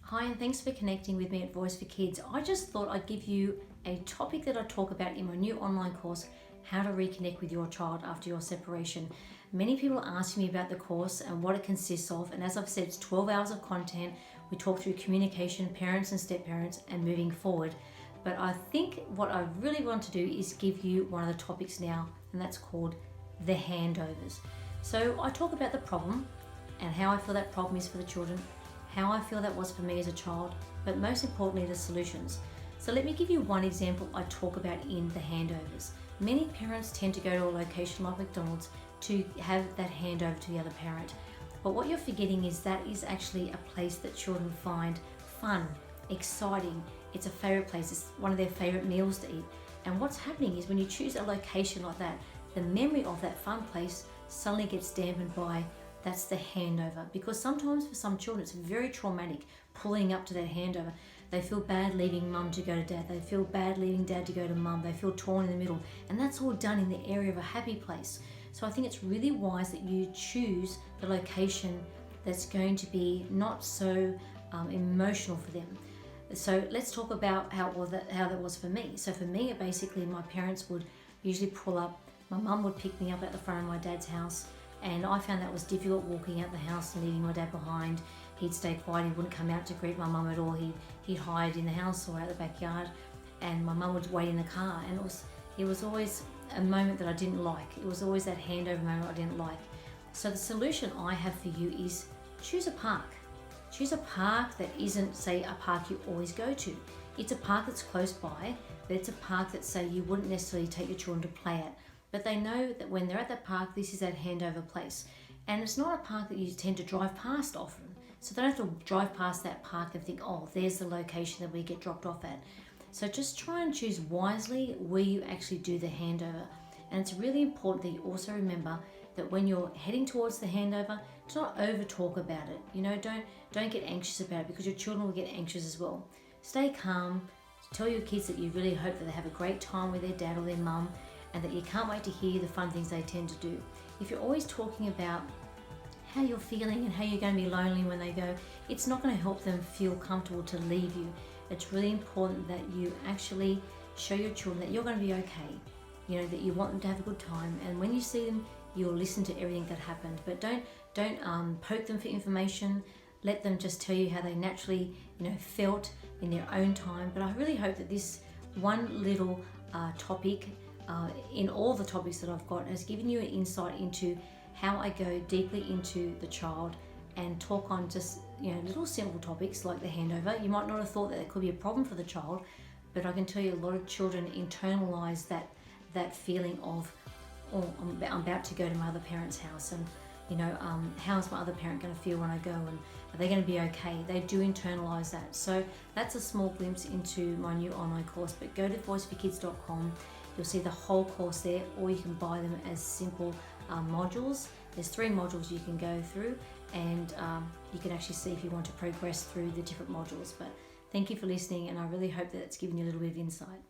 Hi, and thanks for connecting with me at Voice for Kids. I just thought I'd give you a topic that I talk about in my new online course, How to Reconnect with Your Child After Your Separation. Many people ask me about the course and what it consists of, and as I've said, it's 12 hours of content. We talk through communication, parents and step-parents, and moving forward. But I think what I really want to do is give you one of the topics now, and that's called the handovers. So I talk about the problem and how I feel that problem is for the children, how I feel that was for me as a child, but most importantly, the solutions. So let me give you one example I talk about in the handovers. Many parents tend to go to a location like McDonald's to have that handover to the other parent. But what you're forgetting is that is actually a place that children find fun, exciting. It's a favorite place, it's one of their favorite meals to eat. And what's happening is when you choose a location like that, the memory of that fun place suddenly gets dampened by that's the handover, because sometimes for some children it's very traumatic pulling up to that handover. They feel bad leaving mum to go to dad, they feel bad leaving dad to go to mum, they feel torn in the middle, and that's all done in the area of a happy place. So I think it's really wise that you choose the location that's going to be not so emotional for them. So let's talk about how that was for me. So for me, basically my parents would usually pull up, my mum would pick me up at the front of my dad's house, and I found that was difficult walking out the house and leaving my dad behind. He'd stay quiet, he wouldn't come out to greet my mum at all. He'd hide in the house or out the backyard, and my mum would wait in the car, and it was always a moment that I didn't like. It was always that handover moment I didn't like. So the solution I have for you is choose a park. Choose a park that isn't, say, a park you always go to. It's a park that's close by, but it's a park that, say, you wouldn't necessarily take your children to play at. But they know that when they're at that park, this is that handover place. And it's not a park that you tend to drive past often. So they don't have to drive past that park and think, oh, there's the location that we get dropped off at. So just try and choose wisely where you actually do the handover. And it's really important that you also remember that when you're heading towards the handover, to not over talk about it. Don't get anxious about it, because your children will get anxious as well. Stay calm. Tell your kids that you really hope that they have a great time with their dad or their mum, and that you can't wait to hear the fun things they tend to do. If you're always talking about how you're feeling and how you're going to be lonely when they go, it's not going to help them feel comfortable to leave you. It's really important that you actually show your children that you're going to be okay, that you want them to have a good time, and when you see them, you'll listen to everything that happened. But don't poke them for information. Let them just tell you how they naturally felt in their own time. But I really hope that this one little topic in all the topics that I've got has given you an insight into how I go deeply into the child and talk on just little simple topics like the handover. You might not have thought that it could be a problem for the child, but I can tell you a lot of children internalize that feeling of, oh, I'm about to go to my other parent's house, and how is my other parent going to feel when I go, and are they going to be okay? They do internalize that. So that's a small glimpse into my new online course, but go to voiceforkids.com. You'll see the whole course there, or you can buy them as simple modules. There's 3 modules you can go through, and you can actually see if you want to progress through the different modules. But thank you for listening, and I really hope that it's given you a little bit of insight.